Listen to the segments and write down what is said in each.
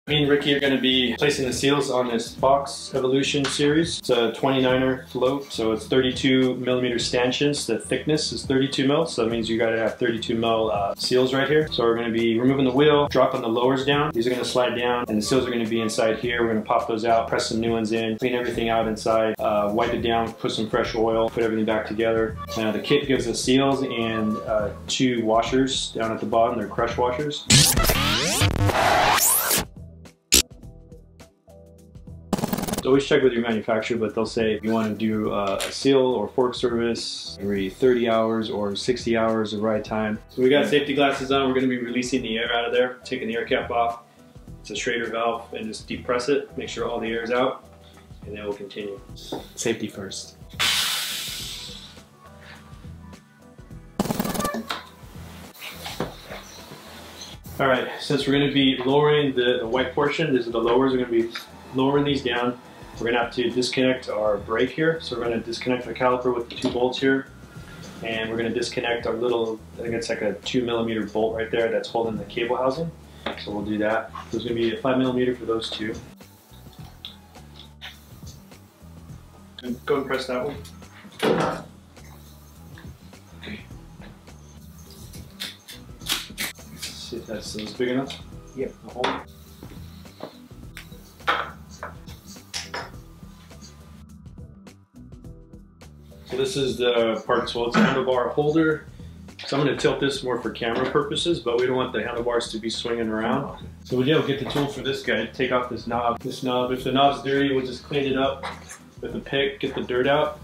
Me and Ricky are going to be placing the seals on this Fox Evolution series. It's a 29er float, so it's 32 millimeter stanchions. The thickness is 32 mil, so that means you got to have 32 mil seals right here. So we're going to be removing the wheel, dropping the lowers down. These are going to slide down, and the seals are going to be inside here. We're going to pop those out, press some new ones in, clean everything out inside, wipe it down, put some fresh oil, put everything back together. Now the kit gives us seals and 2 washers down at the bottom. They're crush washers. Always check with your manufacturer, but they'll say if you want to do a seal or fork service every 30 hours or 60 hours of ride time. So we got safety glasses on. We're going to be releasing the air out of there, taking the air cap off. It's a Schrader valve, and just depress it, make sure all the air is out, and then we'll continue. Safety first. All right, since we're going to be lowering the white portion, these are the lowers. We're going to be lowering these down. We're going to have to disconnect our brake here. So we're going to disconnect the caliper with the 2 bolts here. And we're going to disconnect our little, I think it's like a 2 millimeter bolt right there that's holding the cable housing. So we'll do that. There's going to be a 5 millimeter for those 2. And go and press that one. Okay. Let's see if that's big enough. Yep. I'll hold it. So this is the part, so it's a handlebar holder. So I'm going to tilt this more for camera purposes, but we don't want the handlebars to be swinging around. So we'll get the tool for this guy, take off this knob. If the knob's dirty, we'll just clean it up with a pick, get the dirt out.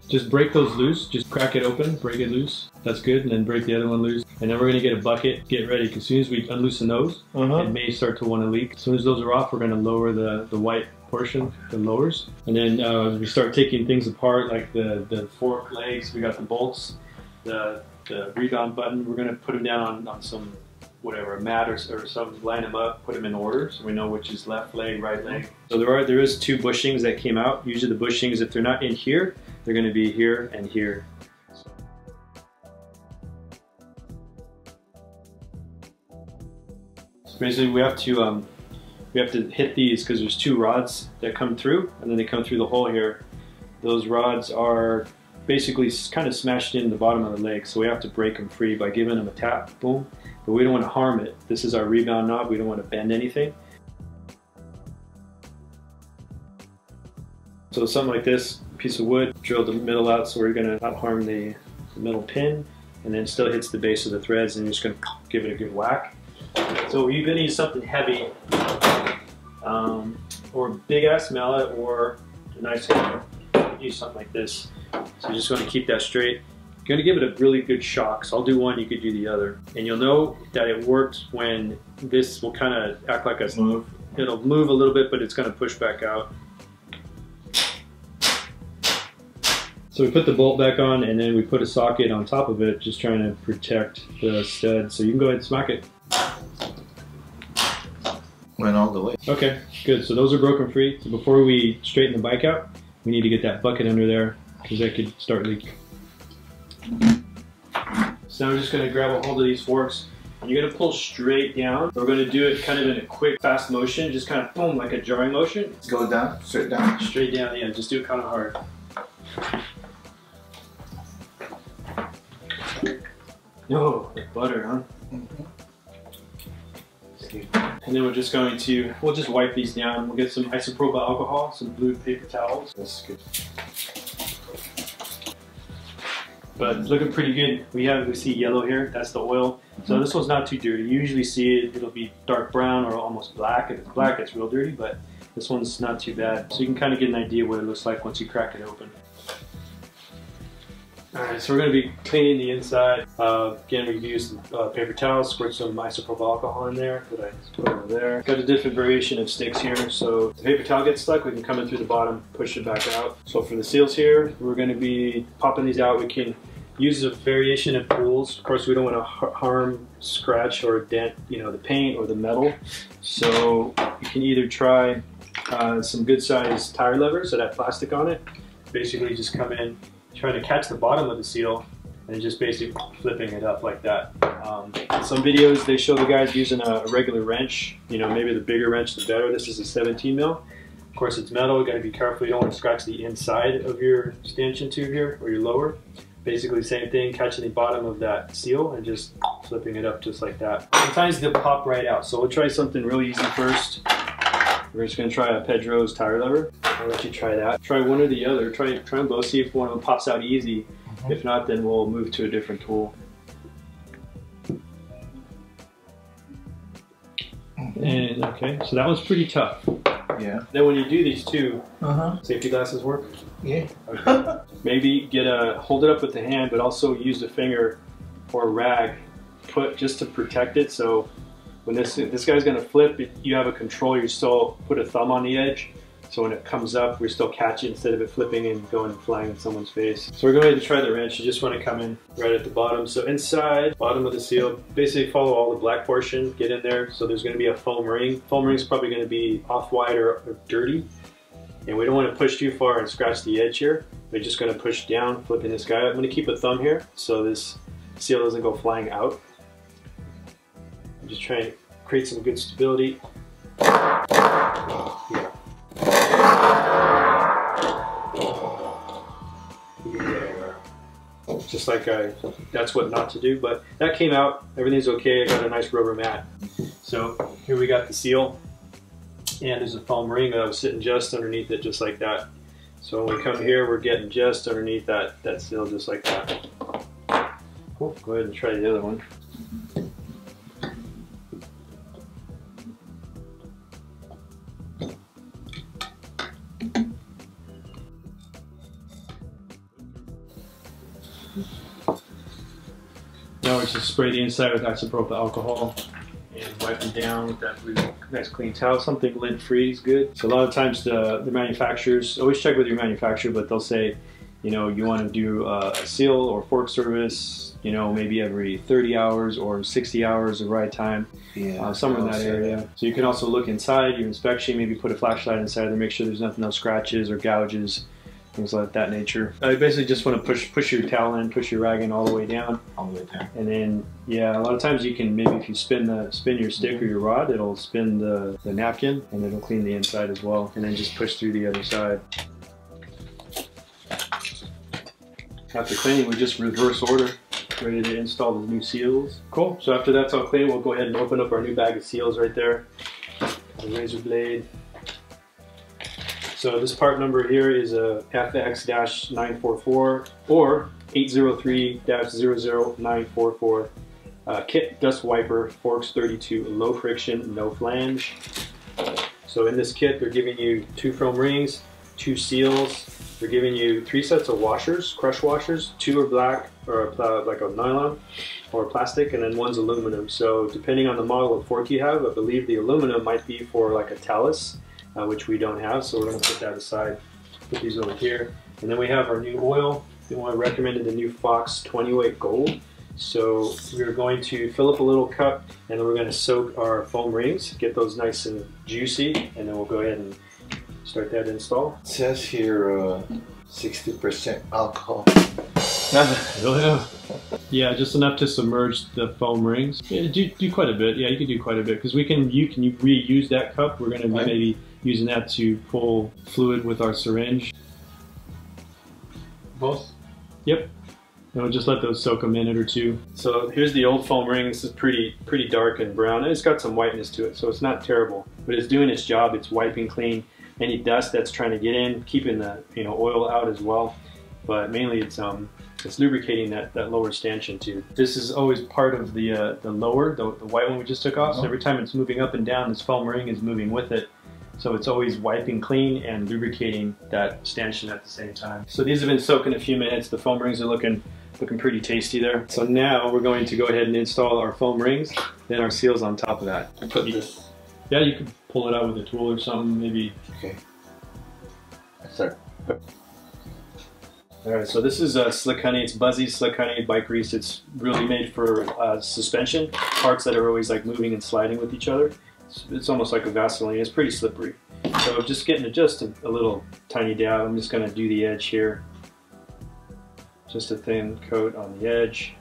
Just break those loose, just crack it open, break it loose. That's good, and then break the other one loose. And then we're gonna get a bucket, get ready, because as soon as we unloosen those, it may start to want to leak. As soon as those are off, we're gonna lower the white portion, the lowers. And then we start taking things apart, like the fork legs, we got the bolts, the rebound button, we're gonna put them down on some, whatever, a mat or something, line them up, put them in order, so we know which is left leg, right leg. So there is 2 bushings that came out. Usually the bushings, if they're not in here, they're going to be here and here. So basically we have to hit these because there's 2 rods that come through, and then they come through the hole here. Those rods are basically kind of smashed in the bottom of the leg, so we have to break them free by giving them a tap, boom. But we don't want to harm it. This is our rebound knob. We don't want to bend anything. So something like this, piece of wood, drill the middle out so we're going to not harm the middle pin, and then still hits the base of the threads, and you're just going to give it a good whack. So you're going to use something heavy, or big ass mallet, or a nice hammer. Use something like this. So you just want to keep that straight. You're going to give it a really good shock. So I'll do one, you could do the other. And you'll know that it worked when this will kind of act like a move. It'll move a little bit, but it's going to push back out. So we put the bolt back on, and then we put a socket on top of it, just trying to protect the stud. So you can go ahead and smack it. Went all the way. Okay, good. So those are broken free. So before we straighten the bike out, we need to get that bucket under there, because that could start leaking. So now we're just going to grab a hold of these forks, and you're going to pull straight down. We're going to do it kind of in a quick, fast motion, just kind of boom, like a jarring motion. Go down, straight down? Straight down, yeah, just do it kind of hard. No, like butter, huh? Mm-hmm. And then we're just going to, we'll just wipe these down. We'll get some isopropyl alcohol, some blue paper towels. That's good. But it's looking pretty good. We see yellow here, that's the oil. So this one's not too dirty. You usually see it, it'll be dark brown or almost black. If it's black, it's real dirty, but this one's not too bad. So you can kind of get an idea what it looks like once you crack it open. Alright, so we're going to be cleaning the inside. Again, we use some paper towels, squirt some isopropyl alcohol in there that I just put over there. Got a different variation of sticks here, so if the paper towel gets stuck, we can come in through the bottom, push it back out. So for the seals here, we're going to be popping these out. We can use a variation of tools. Of course, we don't want to harm, scratch, or dent, the paint or the metal. So you can either try some good sized tire levers that have plastic on it. Basically, just come in trying to catch the bottom of the seal and just basically flipping it up like that. Some videos they show the guys using a regular wrench. You know, maybe the bigger wrench the better. This is a 17 mil. Of course, it's metal. You got to be careful. You don't want to scratch the inside of your stanchion tube here or your lower. Basically, same thing. Catching the bottom of that seal and just flipping it up just like that. Sometimes they'll pop right out. So we'll try something really easy first. We're just going to try a Pedro's tire lever. I'll let you try that. Try one or the other. Try them both. See if one of them pops out easy. If not, then we'll move to a different tool. And okay, so that was pretty tough. Yeah. Then when you do these two, safety glasses work? Yeah. Okay. Maybe hold it up with the hand, but also use the finger or a rag, just to protect it. So when this guy's gonna flip, you have a control. You still put a thumb on the edge. So when it comes up, we still catch it instead of it flipping and going flying in someone's face. So we're going to try the wrench. You just want to come in right at the bottom. So inside, bottom of the seal, basically follow all the black portion, get in there. So there's going to be a foam ring. Foam ring is probably going to be off-white or dirty. And we don't want to push too far and scratch the edge here. We're just going to push down, flipping this guy up. I'm going to keep a thumb here so this seal doesn't go flying out. I'm just trying to create some good stability. Yeah. Just like that's what not to do, but that came out, everything's okay. I got a nice rubber mat. So here we got the seal, and there's a foam ring that I was sitting just underneath it, just like that. So when we come here, we're getting just underneath that seal, just like that. Cool, go ahead and try the other one. Now we're just spray the inside with isopropyl alcohol and wipe them down with that really nice clean towel. Something lint-free is good. So a lot of times the manufacturers, always check with your manufacturer, but they'll say, you know, you want to do a seal or fork service, you know, maybe every 30 hours or 60 hours of ride time, somewhere in that area. So you can also look inside your inspection, maybe put a flashlight inside there, make sure there's nothing, no scratches or gouges, things like that nature. I basically just want to push your towel in, push your rag in all the way down. All the way down. And then, yeah, a lot of times you can, maybe if you spin your stick or your rod, it'll spin the napkin and it'll clean the inside as well. And then just push through the other side. After cleaning, we just reverse order, ready to install the new seals. Cool, so after that's all clean, we'll go ahead and open up our new bag of seals right there. The razor blade. So this part number here is a FX-944 or 803-00944 kit dust wiper, forks 32, low friction, no flange. So in this kit, they're giving you 2 foam rings, 2 seals. They're giving you 3 sets of washers, crush washers. 2 are black or like a nylon or plastic, and then 1's aluminum. So depending on the model of fork you have, I believe the aluminum might be for like a talus, which we don't have, so we're going to put that aside. Put these over here. And then we have our new oil. They want to recommend the new Fox 20-weight gold. So we're going to fill up a little cup, and then we're going to soak our foam rings, get those nice and juicy, and then we'll go ahead and start that install. It says here 60% alcohol. Yeah, just enough to submerge the foam rings. Yeah, do quite a bit. Yeah, you can do quite a bit because you can reuse that cup. We're going to be maybe using that to pull fluid with our syringe. Both? Yep. And we'll just let those soak a minute or two. So here's the old foam ring. This is pretty dark and brown, and it's got some whiteness to it, so it's not terrible. But it's doing its job. It's wiping clean any dust that's trying to get in, keeping the oil out as well. But mainly it's lubricating that lower stanchion tube. This is always part of the lower, the white one we just took off. So every time it's moving up and down, this foam ring is moving with it. So it's always wiping clean and lubricating that stanchion at the same time. So these have been soaking a few minutes. The foam rings are looking pretty tasty there. So now we're going to go ahead and install our foam rings, then our seals on top of that. Put this. Yeah, you could pull it out with a tool or something, maybe. Okay. Start. Alright, so this is Slick Honey. It's Buzzy Slick Honey bike grease. It's really made for suspension, parts that are always like moving and sliding with each other. It's almost like a Vaseline. It's pretty slippery. So just getting just a little tiny dab. I'm just going to do the edge here. just a thin coat on the edge,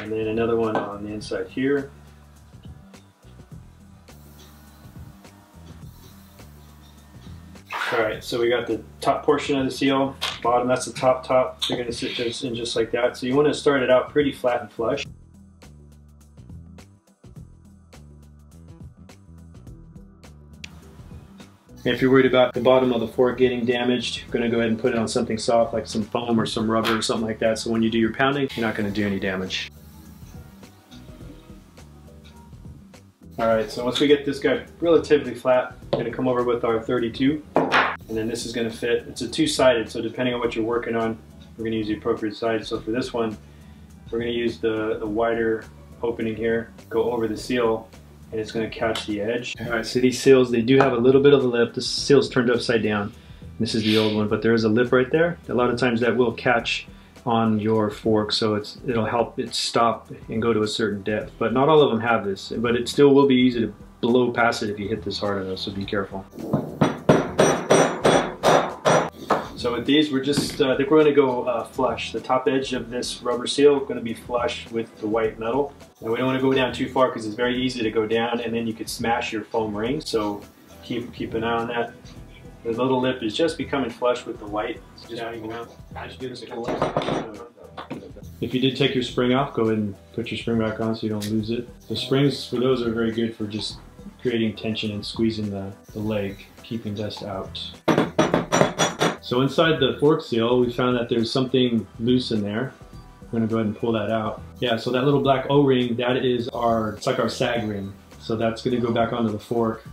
and then another one on the inside here. Alright, so we got the top portion of the seal, bottom, that's the top. They're going to sit just in just like that. So you want to start it out pretty flat and flush. If you're worried about the bottom of the fork getting damaged, you're going to go ahead and put it on something soft like some foam or some rubber or something like that, so when you do your pounding, you're not going to do any damage. Alright, so once we get this guy relatively flat, we're going to come over with our 32, and then this is going to fit. It's a two-sided, so depending on what you're working on, we're going to use the appropriate side. So for this one, we're going to use the wider opening here, go over the seal, and it's going to catch the edge. Alright, so these seals, they do have a little bit of a lip. This seal's turned upside down. This is the old one, but there is a lip right there. A lot of times that will catch on your fork, so it'll help it stop and go to a certain depth. But not all of them have this, but it still will be easy to blow past it if you hit this hard enough, so be careful. So with these, we're just, I think we're going to go flush. The top edge of this rubber seal is going to be flush with the white metal. And we don't want to go down too far because it's very easy to go down and then you could smash your foam ring. So keep an eye on that. The little lip is just becoming flush with the white. So just if you did take your spring off, go ahead and put your spring back on so you don't lose it. The springs for those are very good for just creating tension and squeezing the leg, keeping dust out. So inside the fork seal, we found that there's something loose in there. We're gonna go ahead and pull that out. Yeah, so that little black O-ring, that is it's like our sag ring. So that's gonna go back onto the fork.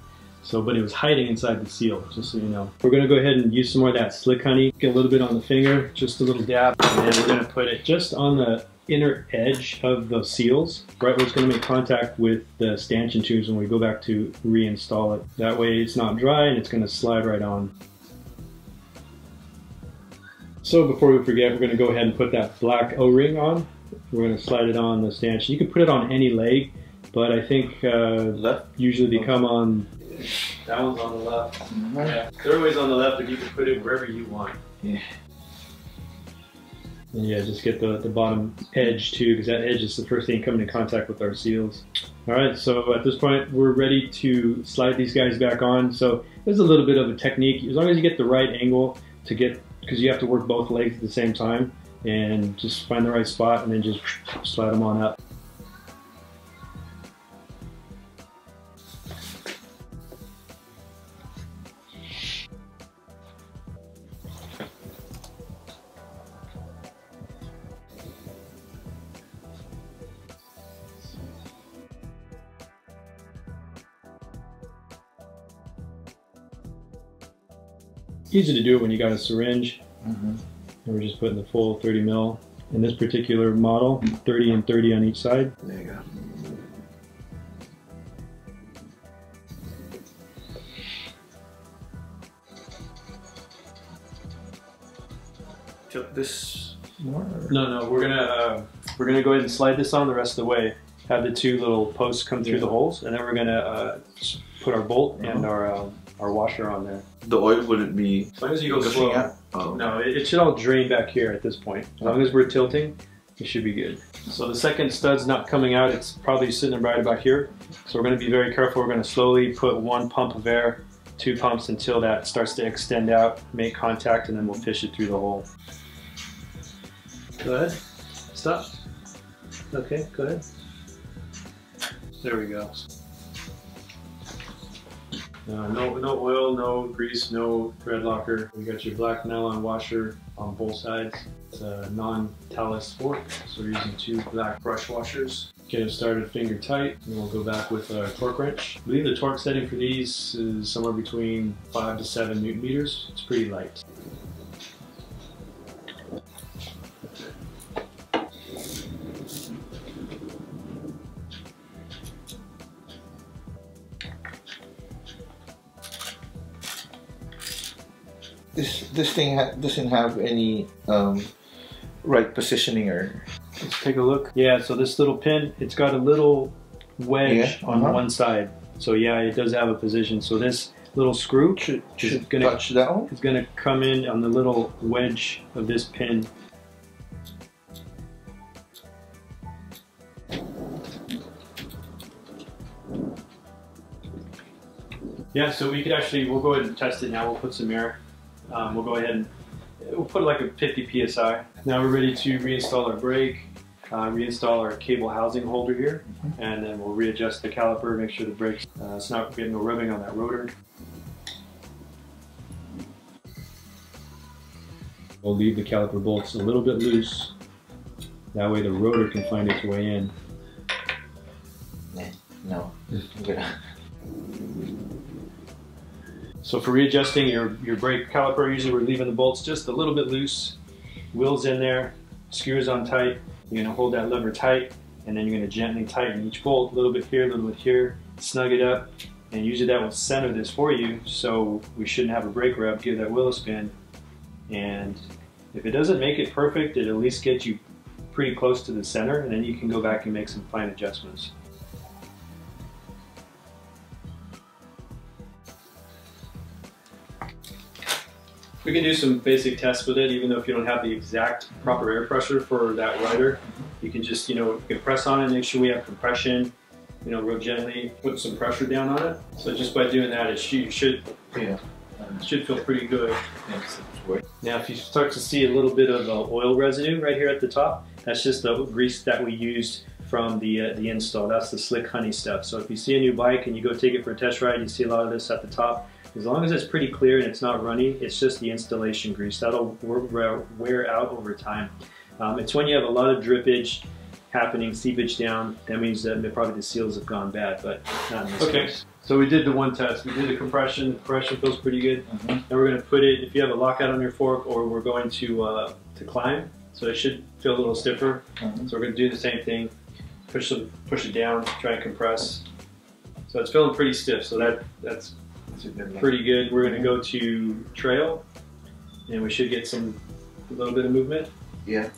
So, but it was hiding inside the seal, just so you know. We're gonna go ahead and use some more of that slick honey. Get a little bit on the finger, just a little dab, and then we're gonna put it just on the inner edge of the seals, right where it's gonna make contact with the stanchion tubes when we go back to reinstall it. That way it's not dry and it's gonna slide right on. So before we forget, we're gonna go ahead and put that black O-ring on. We're gonna slide it on the stanchion. You can put it on any leg, but I think usually they come on. That one's on the left. Mm-hmm. Yeah, they're always on the left, but you can put it wherever you want. Yeah. And yeah, just get the bottom edge too, because that edge is the first thing coming in contact with our seals. All right, so at this point, we're ready to slide these guys back on. So there's a little bit of a technique. As long as you get the right angle to get, because you have to work both legs at the same time, and just find the right spot and then just slide them on up. Easy to do it when you got a syringe. And we're just putting the full 30 mil. In this particular model, 30 and 30 on each side. There you go. This more? No, we're gonna go ahead and slide this on the rest of the way. Have the two little posts come through the holes, and then we're gonna put our bolt and our washer on there. The oil wouldn't be. As long as you go slow. No, it should all drain back here at this point. As long as we're tilting, it should be good. So the second stud's not coming out. It's probably sitting right about here. So we're going to be very careful. We're going to slowly put one pump of air, two pumps until that starts to extend out, make contact, and then we'll fish it through the hole. Go ahead. Stop. Okay, go ahead. There we go. No oil, no grease, no thread locker. You got your black nylon washer on both sides. It's a non-talus fork, so we're using two black brush washers. Get them started finger tight, and we'll go back with a torque wrench. I believe the torque setting for these is somewhere between 5 to 7 Newton meters. It's pretty light. This thing doesn't have any right positioning, or. Let's take a look. Yeah, so this little pin, it's got a little wedge on one side. So yeah, it does have a position. So this little screw should touch that one. It's gonna come in on the little wedge of this pin. Yeah, so we could actually, we'll go ahead and test it now. We'll put some air. We'll go ahead and we'll put like a 50 psi. Now we're ready to reinstall our brake, reinstall our cable housing holder here, and then we'll readjust the caliper, make sure the brake's it's not getting no rubbing on that rotor. We'll leave the caliper bolts a little bit loose. That way the rotor can find its way in. No, I'm gonna. So for readjusting your brake caliper, usually we're leaving the bolts just a little bit loose. Wheels in there, screws on tight. You're gonna hold that lever tight, and then you're gonna gently tighten each bolt, a little bit here, a little bit here, snug it up, and usually that will center this for you, so we shouldn't have a brake rub. Give that wheel a spin, and if it doesn't make it perfect, it'll at least get you pretty close to the center, and then you can go back and make some fine adjustments. We can do some basic tests with it, even though if you don't have the exact proper air pressure for that rider, you can just, you can press on it, make sure we have compression, real gently, put some pressure down on it. So just by doing that, it should feel pretty good. Now if you start to see a little bit of oil residue right here at the top, that's just the grease that we used from the install. That's the slick honey stuff. So if you see a new bike and you go take it for a test ride, you see a lot of this at the top. As long as it's pretty clear and it's not runny, it's just the installation grease. That'll wear out over time. It's when you have a lot of drippage happening, seepage down, that means that probably the seals have gone bad, but not in this case. So we did the one test. We did the compression. The compression feels pretty good. And we're going to put it, if you have a lockout on your fork, or we're going to climb, so it should feel a little stiffer. So we're going to do the same thing. Push it down, try and compress. So it's feeling pretty stiff, so that's pretty good. We're going to go to trail, and we should get a little bit of movement. Yeah.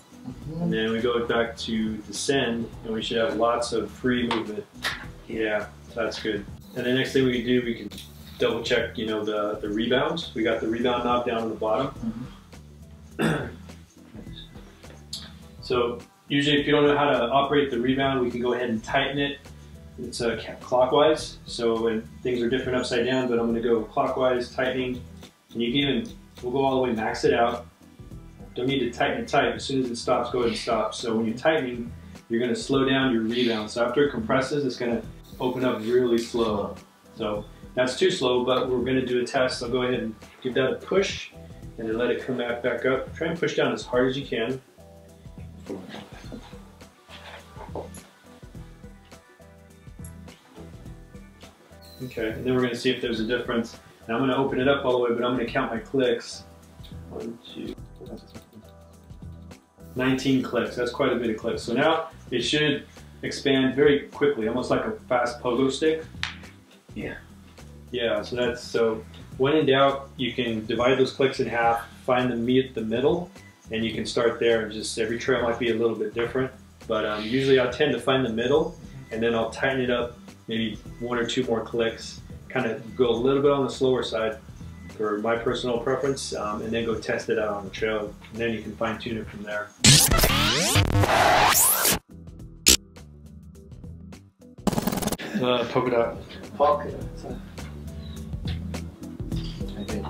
And then we go back to descend, and we should have lots of free movement. Yeah, so that's good. And the next thing we can do, we can double check, the rebound. We got the rebound knob down on the bottom. So usually if you don't know how to operate the rebound, we can go ahead and tighten it. It's clockwise, so when things are different upside down, but I'm going to go clockwise, tightening, and you can we'll go all the way, max it out. Don't need to tighten it tight. As soon as it stops, go ahead and stop. So when you're tightening, you're going to slow down your rebound. So after it compresses, it's going to open up really slow. So that's too slow, but we're going to do a test. I'll go ahead and give that a push, and then let it come back up. Try and push down as hard as you can. Okay, and then we're going to see if there's a difference. Now I'm going to open it up all the way, but I'm going to count my clicks. 1, 2, 19 clicks. That's quite a bit of clicks. So now it should expand very quickly, almost like a fast pogo stick. Yeah. Yeah, so when in doubt, you can divide those clicks in half, find the middle, and you can start there. And just every trail might be a little bit different, but usually I tend to find the middle, and then I'll tighten it up, maybe 1 or 2 more clicks, kind of go a little bit on the slower side for my personal preference, and then go test it out on the trail, and then you can fine tune it from there. Poke it out. Poke it. Okay.